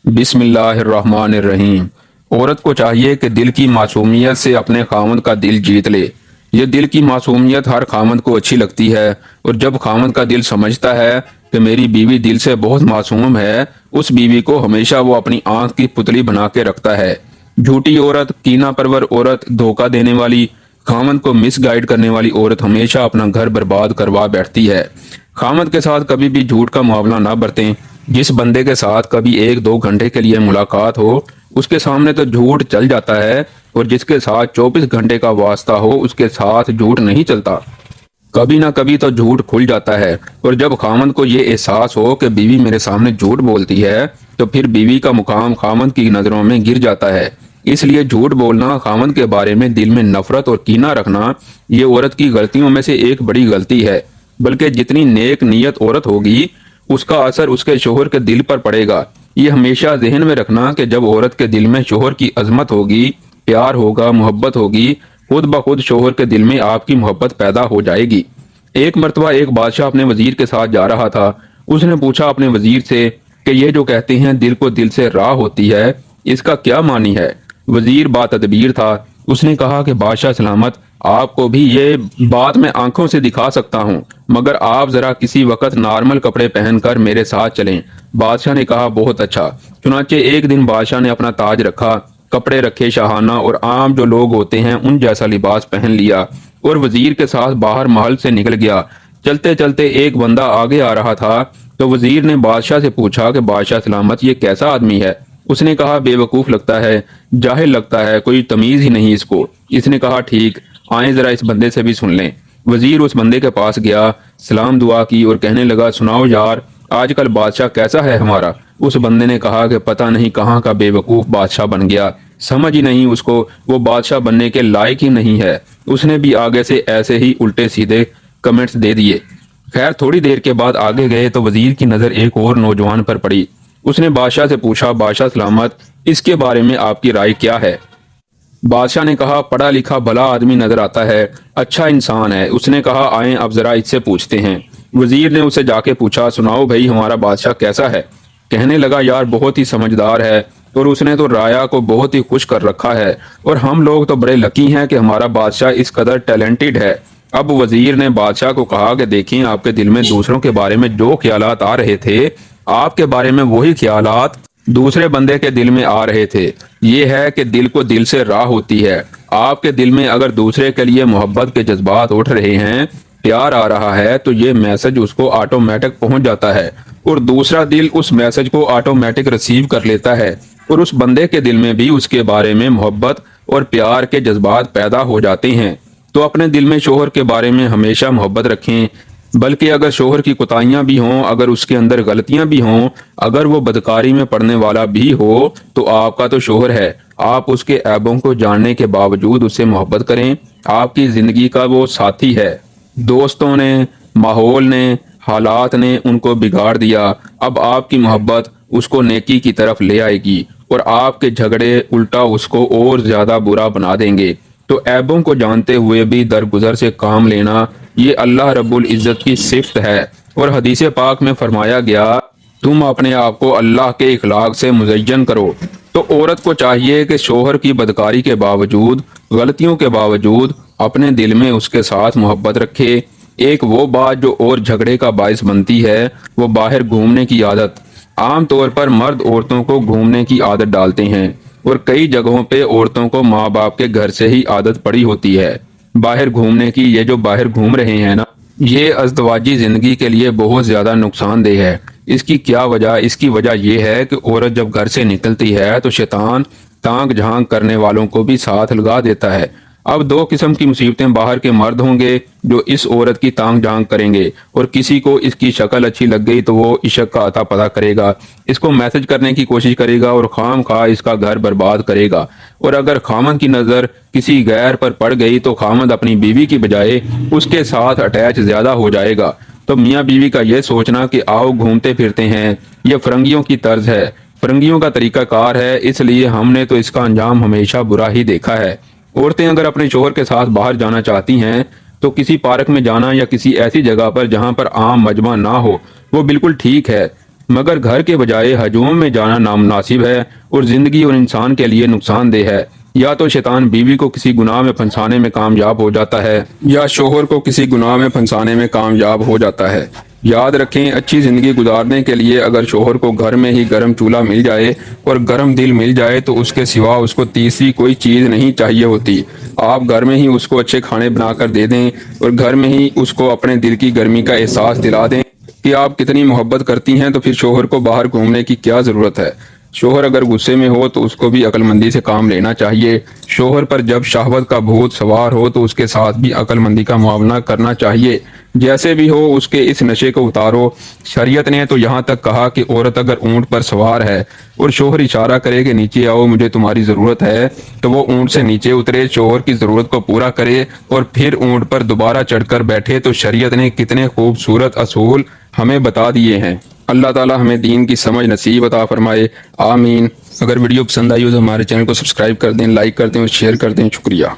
बिस्मिल्लाहिर्रहमानिर्रहीम। औरत को चाहिए कि दिल की मासूमियत से अपने खामद का दिल जीत ले। ये दिल की मासूमियत हर खामद को अच्छी लगती है, और जब खामद का दिल समझता है कि मेरी बीवी दिल से बहुत मासूम है, उस बीवी को हमेशा वो अपनी आंख की पुतली बना के रखता है। झूठी औरत, कीना परवर औरत, धोखा देने वाली, खामद को मिस गाइड करने वाली औरत हमेशा अपना घर बर्बाद करवा बैठती है। खामद के साथ कभी भी झूठ का मुआवला ना बरतें। जिस बंदे के साथ कभी 1-2 घंटे के लिए मुलाकात हो, उसके सामने तो झूठ चल जाता है, और जिसके साथ 24 घंटे का वास्ता हो, उसके साथ झूठ नहीं चलता। कभी ना कभी तो झूठ खुल जाता है, और जब खामद को ये एहसास हो कि बीवी मेरे सामने झूठ बोलती है, तो फिर बीवी का मुकाम खामद की नजरों में गिर जाता है। इसलिए झूठ बोलना, खामद के बारे में दिल में नफरत और कीना रखना, ये औरत की गलतियों में से एक बड़ी गलती है। बल्कि जितनी नेक नीयत औरत होगी, उसका असर उसके शोहर के दिल पर पड़ेगा। ये हमेशा जहन में रखना कि जब औरत के दिल में शोहर की अजमत होगी, प्यार होगा, मोहब्बत होगी, खुद ब खुद शोहर के दिल में आपकी मोहब्बत पैदा हो जाएगी। एक मर्तबा एक बादशाह अपने वजीर के साथ जा रहा था। उसने पूछा अपने वजीर से कि ये जो कहते हैं दिल को दिल से राह होती है, इसका क्या मानी है। वजीर बातदबीर था। उसने कहा कि बादशाह सलामत, आपको भी ये बात मैं आंखों से दिखा सकता हूँ, मगर आप जरा किसी वक्त नॉर्मल कपड़े पहनकर मेरे साथ चलें। बादशाह ने कहा बहुत अच्छा। चुनाचे एक दिन बादशाह ने अपना ताज रखा, कपड़े रखे शाहाना, और आम जो लोग होते हैं उन जैसा लिबास पहन लिया, और वजीर के साथ बाहर महल से निकल गया। चलते चलते एक बंदा आगे आ रहा था, तो वजीर ने बादशाह से पूछा कि बादशाह सलामत, ये कैसा आदमी है। उसने कहा बेवकूफ लगता है, जाहिल लगता है, कोई तमीज ही नहीं इसको। इसने कहा ठीक, आए जरा इस बंदे से भी सुन लें। वजीर उस बंदे के पास गया, सलाम दुआ की और कहने लगा, सुनाओ यार, आजकल बादशाह कैसा है हमारा। उस बंदे ने कहा कि पता नहीं कहाँ का बेवकूफ बादशाह बन गया, समझ ही नहीं उसको, वो बादशाह बनने के लायक ही नहीं है। उसने भी आगे से ऐसे ही उल्टे सीधे कमेंट्स दे दिए। खैर थोड़ी देर के बाद आगे गए तो वजीर की नजर एक और नौजवान पर पड़ी। उसने बादशाह से पूछा, बादशाह सलामत, इसके बारे में आपकी राय क्या है। बादशाह ने कहा, पढ़ा लिखा भला आदमी नजर आता है, अच्छा इंसान है। उसने कहा, आए अब जरा इससे पूछते हैं। वजीर ने उसे जाके पूछा, सुनाओ भाई, हमारा बादशाह कैसा है। कहने लगा, यार बहुत ही समझदार है, और उसने तो राया को बहुत ही खुश कर रखा है, और हम लोग तो बड़े लकी हैं कि हमारा बादशाह इस कदर टैलेंटेड है। अब वजीर ने बादशाह को कहा कि देखिए, आपके दिल में दूसरों के बारे में जो ख्यालात आ रहे थे, आपके बारे में वही ख्यालात दूसरे बंदे के दिल में आ रहे थे। ये है कि दिल को दिल से राह होती है। आपके दिल में अगर दूसरे के लिए मोहब्बत के जज्बात उठ रहे हैं, प्यार आ रहा है, तो ये मैसेज उसको ऑटोमेटिक पहुंच जाता है, और दूसरा दिल उस मैसेज को ऑटोमेटिक रिसीव कर लेता है, और उस बंदे के दिल में भी उसके बारे में मोहब्बत और प्यार के जज्बात पैदा हो जाते हैं। तो अपने दिल में शोहर के बारे में हमेशा मोहब्बत रखें। बल्कि अगर शोहर की कोताहियां भी हों, अगर उसके अंदर गलतियां भी हों, अगर वो बदकारी में पड़ने वाला भी हो, तो आपका तो शोहर है। आप उसके ऐबों को जानने के बावजूद उससे मोहब्बत करें। आपकी जिंदगी का वो साथी है। दोस्तों ने, माहौल ने, हालात ने उनको बिगाड़ दिया। अब आपकी मोहब्बत उसको नेकी की तरफ ले आएगी, और आपके झगड़े उल्टा उसको और ज्यादा बुरा बना देंगे। तो ऐबों को जानते हुए भी दरगुजर से काम लेना, ये अल्लाह रब्बुल इज्जत की सिफ्त है। और हदीस पाक में फरमाया गया, तुम अपने आप को अल्लाह के इखलाक से मुज़य्यन करो। तो औरत को चाहिए कि शोहर की बदकारी के बावजूद, गलतियों के बावजूद, अपने दिल में उसके साथ मोहब्बत रखे। एक वो बात जो और झगड़े का बायस बनती है, वो बाहर घूमने की आदत। आम तौर पर मर्द औरतों को घूमने की आदत डालते हैं, और कई जगहों पे औरतों को माँ बाप के घर से ही आदत पड़ी होती है बाहर घूमने की। ये जो बाहर घूम रहे हैं ना, ये अज़दवाजी जिंदगी के लिए बहुत ज्यादा नुकसानदेह है। इसकी क्या वजह? इसकी वजह यह है कि औरत जब घर से निकलती है तो शैतान ताक झांक करने वालों को भी साथ लगा देता है। अब दो किस्म की मुसीबतें, बाहर के मर्द होंगे जो इस औरत की तांग झांक करेंगे, और किसी को इसकी शक्ल अच्छी लग गई तो वो इश्क का अता पता करेगा, इसको मैसेज करने की कोशिश करेगा, और खाम खा इसका घर बर्बाद करेगा। और अगर खामद की नजर किसी गैर पर पड़ गई तो खामद अपनी बीवी की बजाय उसके साथ अटैच ज्यादा हो जाएगा। तो मियाँ बीवी का यह सोचना कि आओ घूमते फिरते हैं, यह फरंगियों की तर्ज है, फरंगियों का तरीका कार है, इसलिए हमने तो इसका अंजाम हमेशा बुरा ही देखा है। औरतें अगर अपने शोहर के साथ बाहर जाना चाहती हैं तो किसी पार्क में जाना, या किसी ऐसी जगह पर जहां पर आम मजमा ना हो, वो बिल्कुल ठीक है। मगर घर के बजाय हजूम में जाना नामुनासिब है और जिंदगी और इंसान के लिए नुकसानदेह है। या तो शैतान बीवी को किसी गुनाह में फंसाने में कामयाब हो जाता है या शोहर को किसी गुनाह में फंसाने में कामयाब हो जाता है। याद रखें, अच्छी जिंदगी गुजारने के लिए अगर शोहर को घर में ही गर्म चूल्हा मिल जाए और गर्म दिल मिल जाए तो उसके सिवा उसको तीसरी कोई चीज नहीं चाहिए होती। आप घर में ही उसको अच्छे खाने बनाकर दे दें और घर में ही उसको अपने दिल की गर्मी का एहसास दिला दें कि आप कितनी मोहब्बत करती हैं, तो फिर शोहर को बाहर घूमने की क्या जरूरत है। शोहर अगर गुस्से में हो तो उसको भी अक्लमंदी से काम लेना चाहिए। शोहर पर जब शहवत का भूत सवार हो तो उसके साथ भी अक्लमंदी का मुआमला करना चाहिए। जैसे भी हो उसके इस नशे को उतारो। शरीयत ने तो यहाँ तक कहा कि औरत अगर ऊंट पर सवार है और शोहर इशारा करे कि नीचे आओ मुझे तुम्हारी जरूरत है, तो वो ऊंट से नीचे उतरे, शोहर की जरूरत को पूरा करे और फिर ऊंट पर दोबारा चढ़कर बैठे। तो शरीयत ने कितने खूबसूरत असूल हमें बता दिए हैं। अल्लाह ताला हमें दीन की समझ नसीब अता फरमाए, आमीन। अगर वीडियो पसंद आई हो तो हमारे चैनल को सब्सक्राइब कर दें, लाइक कर दें और शेयर कर दें। शुक्रिया।